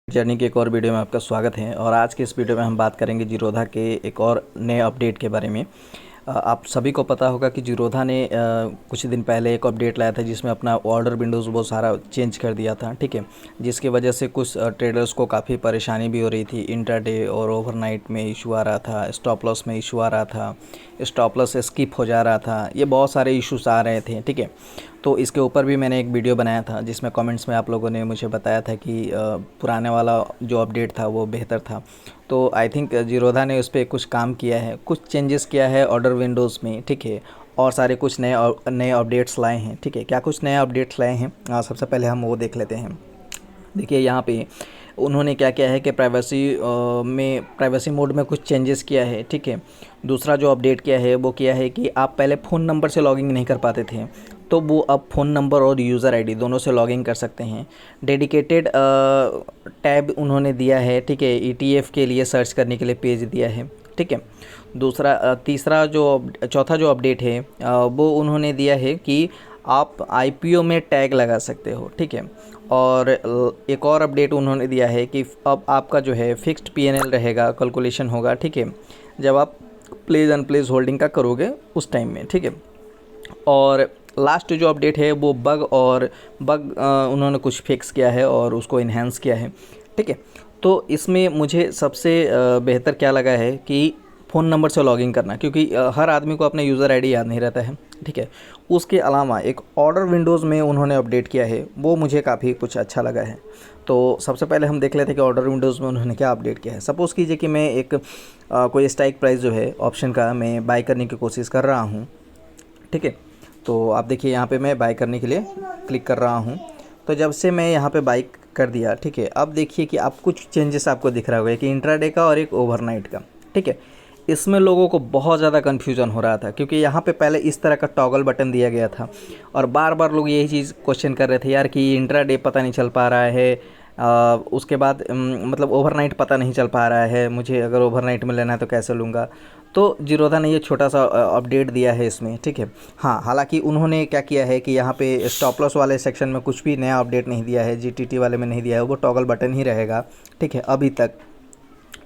Journey के एक और वीडियो में आपका स्वागत है। और आज के इस वीडियो में हम बात करेंगे ज़ीरोधा के एक और नए अपडेट के बारे में। आप सभी को पता होगा कि ज़ीरोधा ने कुछ दिन पहले एक अपडेट लाया था जिसमें अपना ऑर्डर विंडोज़ वो सारा चेंज कर दिया था, ठीक है। जिसकी वजह से कुछ ट्रेडर्स को काफ़ी परेशानी भी हो रही थी। इंट्राडे और ओवरनाइट में इशू आ रहा था, स्टॉप लॉस में इशू आ रहा था, स्टॉप लॉस स्किप हो जा रहा था, ये बहुत सारे इश्यूज आ रहे थे, ठीक है। तो इसके ऊपर भी मैंने एक वीडियो बनाया था जिसमें कमेंट्स में आप लोगों ने मुझे बताया था कि पुराने वाला जो अपडेट था वो बेहतर था। तो आई थिंक ज़ीरोधा ने उस पर कुछ काम किया है, कुछ चेंजेस किया है ऑर्डर विंडोज़ में, ठीक है। और सारे कुछ नए अपडेट्स लाए हैं, ठीक है। क्या कुछ नए अपडेट्स लाए हैं, सबसे पहले हम वो देख लेते हैं। देखिए यहाँ पे उन्होंने क्या किया है कि प्राइवेसी मोड में कुछ चेंजेस किया है, ठीक है। दूसरा जो अपडेट किया है वो किया है कि आप पहले फ़ोन नंबर से लॉगिन नहीं कर पाते थे, तो वो अब फ़ोन नंबर और यूज़र आईडी दोनों से लॉगिन कर सकते हैं। डेडिकेटेड टैब उन्होंने दिया है, ठीक है। ईटीएफ के लिए सर्च करने के लिए पेज दिया है, ठीक है। चौथा जो अपडेट है वो उन्होंने दिया है कि आप आईपीओ में टैग लगा सकते हो, ठीक है। और एक और अपडेट उन्होंने दिया है कि अब आपका जो है फिक्स्ड पीएनएल रहेगा, कैलकुलेशन होगा, ठीक है, जब आप प्लेस अनप्लेस होल्डिंग का करोगे उस टाइम में, ठीक है। और लास्ट जो अपडेट है वो बग उन्होंने कुछ फिक्स किया है और उसको इन्हेंस किया है, ठीक है। तो इसमें मुझे सबसे बेहतर क्या लगा है कि फ़ोन नंबर से लॉगिन करना, क्योंकि हर आदमी को अपना यूज़र आईडी याद नहीं रहता है, ठीक है। उसके अलावा एक ऑर्डर विंडोज़ में उन्होंने अपडेट किया है, वो मुझे काफ़ी कुछ अच्छा लगा है। तो सबसे पहले हम देख लेते हैं कि ऑर्डर विंडोज़ में उन्होंने क्या अपडेट किया है। सपोज़ कीजिए कि मैं एक कोई स्ट्राइक प्राइस जो है ऑप्शन का मैं बाय करने की कोशिश कर रहा हूँ, ठीक है। तो आप देखिए यहाँ पे मैं बाय करने के लिए क्लिक कर रहा हूँ। तो जब से मैं यहाँ पे बाय कर दिया, ठीक है, अब देखिए कि आप कुछ चेंजेस आपको दिख रहा होगा, कि इंट्राडे का और एक ओवरनाइट का, ठीक है। इसमें लोगों को बहुत ज़्यादा कन्फ्यूज़न हो रहा था, क्योंकि यहाँ पे पहले इस तरह का टॉगल बटन दिया गया था और बार बार लोग यही चीज़ क्वेश्चन कर रहे थे यार कि इंट्राडे पता नहीं चल पा रहा है, उसके बाद मतलब ओवरनाइट पता नहीं चल पा रहा है, मुझे अगर ओवरनाइट में लेना है तो कैसे लूँगा। तो ज़ीरोधा ने ये छोटा सा अपडेट दिया है इसमें, ठीक है। हाँ, हालांकि उन्होंने क्या किया है कि यहाँ पे स्टॉप लॉस वाले सेक्शन में कुछ भी नया अपडेट नहीं दिया है, जीटीटी वाले में नहीं दिया है, वो टॉगल बटन ही रहेगा, ठीक है, अभी तक।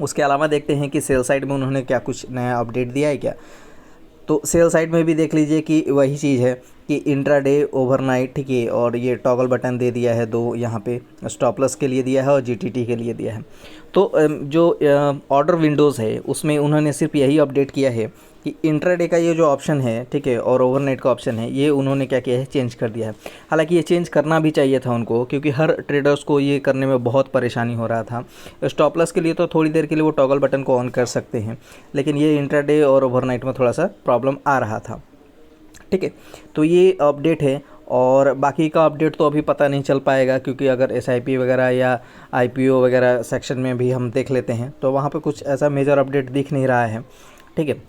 उसके अलावा देखते हैं कि सेल साइड में उन्होंने क्या कुछ नया अपडेट दिया है क्या। तो सेल साइड में भी देख लीजिए कि वही चीज़ है कि इंट्राडे, ओवरनाइट, ठीक है, और ये टॉगल बटन दे दिया है दो, यहाँ पे स्टॉप लॉस के लिए दिया है और जीटीटी के लिए दिया है। तो जो ऑर्डर विंडोज़ है उसमें उन्होंने सिर्फ यही अपडेट किया है कि इंट्राडे का ये जो ऑप्शन है, ठीक है, और ओवरनाइट का ऑप्शन है, ये उन्होंने क्या किया है, चेंज कर दिया है। हालांकि ये चेंज करना भी चाहिए था उनको, क्योंकि हर ट्रेडर्स को ये करने में बहुत परेशानी हो रहा था। स्टॉप लॉस के लिए तो थोड़ी देर के लिए वो टॉगल बटन को ऑन कर सकते हैं, लेकिन ये इंट्राडे और ओवरनाइट में थोड़ा सा प्रॉब्लम आ रहा था, ठीक है। तो ये अपडेट है, और बाकी का अपडेट तो अभी पता नहीं चल पाएगा, क्योंकि अगर एसआईपी वगैरह या आईपीओ वगैरह सेक्शन में भी हम देख लेते हैं तो वहाँ पे कुछ ऐसा मेजर अपडेट दिख नहीं रहा है, ठीक है।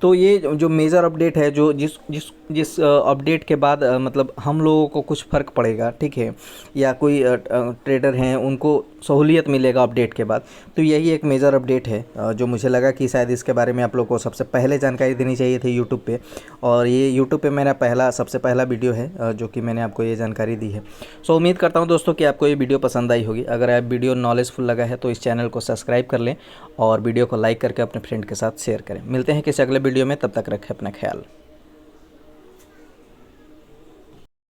तो ये जो मेजर अपडेट है, जो जिस जिस जिस अपडेट के बाद मतलब हम लोगों को कुछ फ़र्क पड़ेगा, ठीक है, या कोई ट्रेडर हैं उनको सहूलियत मिलेगा अपडेट के बाद, तो यही एक मेजर अपडेट है जो मुझे लगा कि शायद इसके बारे में आप लोगों को सबसे पहले जानकारी देनी चाहिए थी यूट्यूब पे। और ये यूट्यूब पे मेरा सबसे पहला वीडियो है जो कि मैंने आपको ये जानकारी दी है। सो उम्मीद करता हूँ दोस्तों कि आपको ये वीडियो पसंद आई होगी। अगर आप वीडियो नॉलेजफुल लगा है तो इस चैनल को सब्सक्राइब कर लें और वीडियो को लाइक करके अपने फ्रेंड के साथ शेयर करें। मिलते हैं किसी अगले वीडियो में, तब तक रखें अपना ख्याल।